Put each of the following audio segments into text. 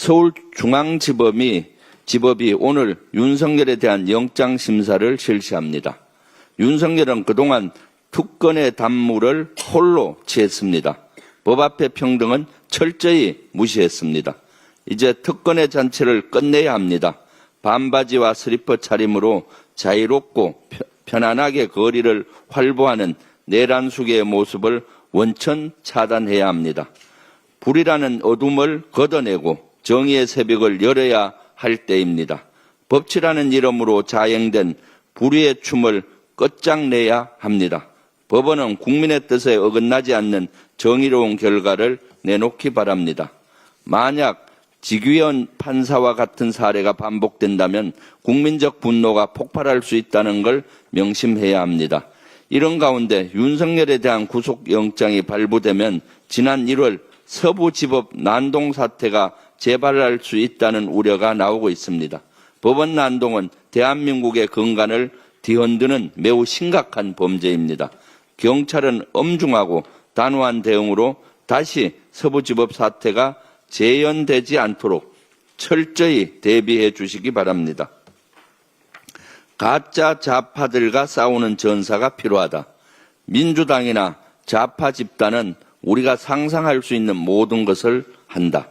서울중앙지법이 오늘 윤석열에 대한 영장심사를 실시합니다. 윤석열은 그동안 특권의 단물을 홀로 취했습니다. 법 앞의 평등은 철저히 무시했습니다. 이제 특권의 잔치를 끝내야 합니다. 반바지와 슬리퍼 차림으로 자유롭고 편안하게 거리를 활보하는 내란숙의 모습을 원천 차단해야 합니다. 불이라는 어둠을 걷어내고 정의의 새벽을 열어야 할 때입니다. 법치라는 이름으로 자행된 불의의 춤을 끝장내야 합니다. 법원은 국민의 뜻에 어긋나지 않는 정의로운 결과를 내놓기 바랍니다. 만약 직위원 판사와 같은 사례가 반복된다면 국민적 분노가 폭발할 수 있다는 걸 명심해야 합니다. 이런 가운데 윤석열에 대한 구속영장이 발부되면 지난 1월 서부지법 난동 사태가 재발할 수 있다는 우려가 나오고 있습니다. 법원 난동은 대한민국의 건강을 뒤흔드는 매우 심각한 범죄입니다. 경찰은 엄중하고 단호한 대응으로 다시 서부지법 사태가 재현되지 않도록 철저히 대비해 주시기 바랍니다. 가짜 좌파들과 싸우는 전사가 필요하다. 민주당이나 좌파 집단은 우리가 상상할 수 있는 모든 것을 한다.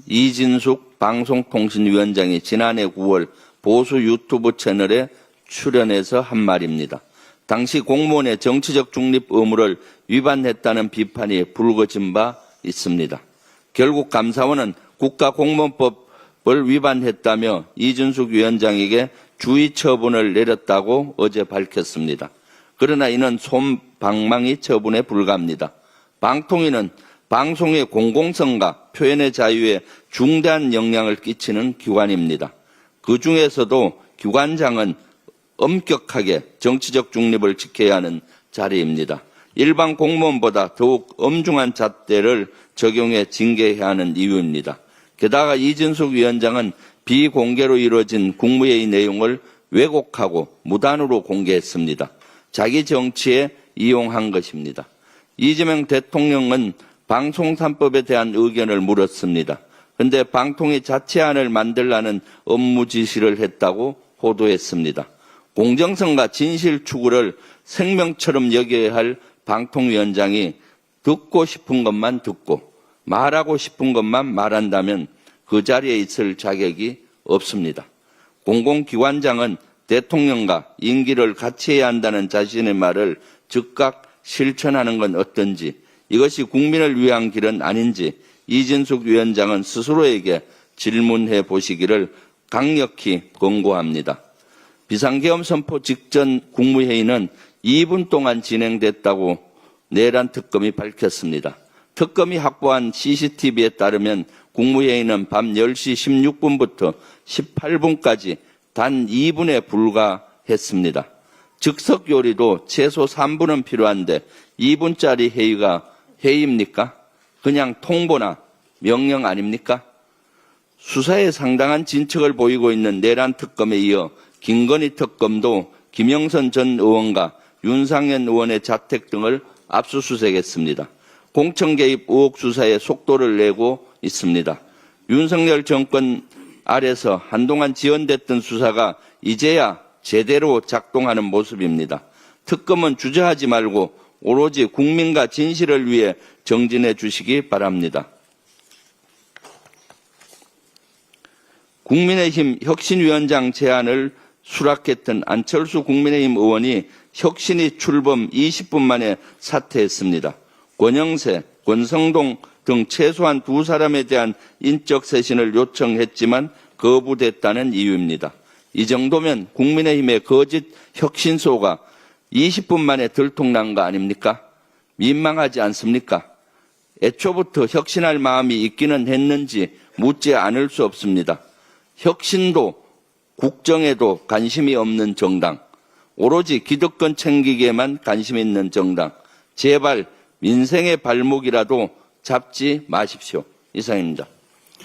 이진숙 방송통신위원장이 지난해 9월 보수 유튜브 채널에 출연해서 한 말입니다. 당시 공무원의 정치적 중립 의무를 위반했다는 비판이 불거진 바 있습니다. 결국 감사원은 국가공무원법을 위반했다며 이준숙 위원장에게 주의 처분을 내렸다고 어제 밝혔습니다. 그러나 이는 솜방망이 처분에 불과합니다. 방통위는 방송의 공공성과 표현의 자유에 중대한 영향을 끼치는 기관입니다. 그 중에서도 기관장은 엄격하게 정치적 중립을 지켜야 하는 자리입니다. 일반 공무원보다 더욱 엄중한 잣대를 적용해 징계해야 하는 이유입니다. 게다가 이진숙 위원장은 비공개로 이루어진 국무회의 내용을 왜곡하고 무단으로 공개했습니다. 자기 정치에 이용한 것입니다. 이재명 대통령은 방송 3법에 대한 의견을 물었습니다. 그런데 방통위 자체안을 만들라는 업무 지시를 했다고 호도했습니다. 공정성과 진실 추구를 생명처럼 여겨야 할 방통위원장이 듣고 싶은 것만 듣고 말하고 싶은 것만 말한다면 그 자리에 있을 자격이 없습니다. 공공기관장은 대통령과 임기를 같이 해야 한다는 자신의 말을 즉각 실천하는 건 어떤지, 이것이 국민을 위한 길은 아닌지 이진숙 위원장은 스스로에게 질문해 보시기를 강력히 권고합니다. 비상계엄 선포 직전 국무회의는 2분 동안 진행됐다고 내란 특검이 밝혔습니다. 특검이 확보한 CCTV에 따르면 국무회의는 밤 10시 16분부터 18분까지 단 2분에 불과했습니다. 즉석 요리도 최소 3분은 필요한데 2분짜리 회의가 회의입니까? 그냥 통보나 명령 아닙니까? 수사에 상당한 진척을 보이고 있는 내란 특검에 이어 김건희 특검도 김영선 전 의원과 윤상현 의원의 자택 등을 압수수색했습니다. 공천 개입 의혹 수사에 속도를 내고 있습니다. 윤석열 정권 아래서 한동안 지연됐던 수사가 이제야 제대로 작동하는 모습입니다. 특검은 주저하지 말고 오로지 국민과 진실을 위해 정진해 주시기 바랍니다. 국민의힘 혁신위원장 제안을 수락했던 안철수 국민의힘 의원이 혁신이 출범 20분 만에 사퇴했습니다. 권영세, 권성동 등 최소한 2사람에 대한 인적 쇄신을 요청했지만 거부됐다는 이유입니다. 이 정도면 국민의힘의 거짓 혁신소가 20분 만에 들통난 거 아닙니까? 민망하지 않습니까? 애초부터 혁신할 마음이 있기는 했는지 묻지 않을 수 없습니다. 혁신도 국정에도 관심이 없는 정당, 오로지 기득권 챙기기에만 관심 있는 정당, 제발 민생의 발목이라도 잡지 마십시오. 이상입니다.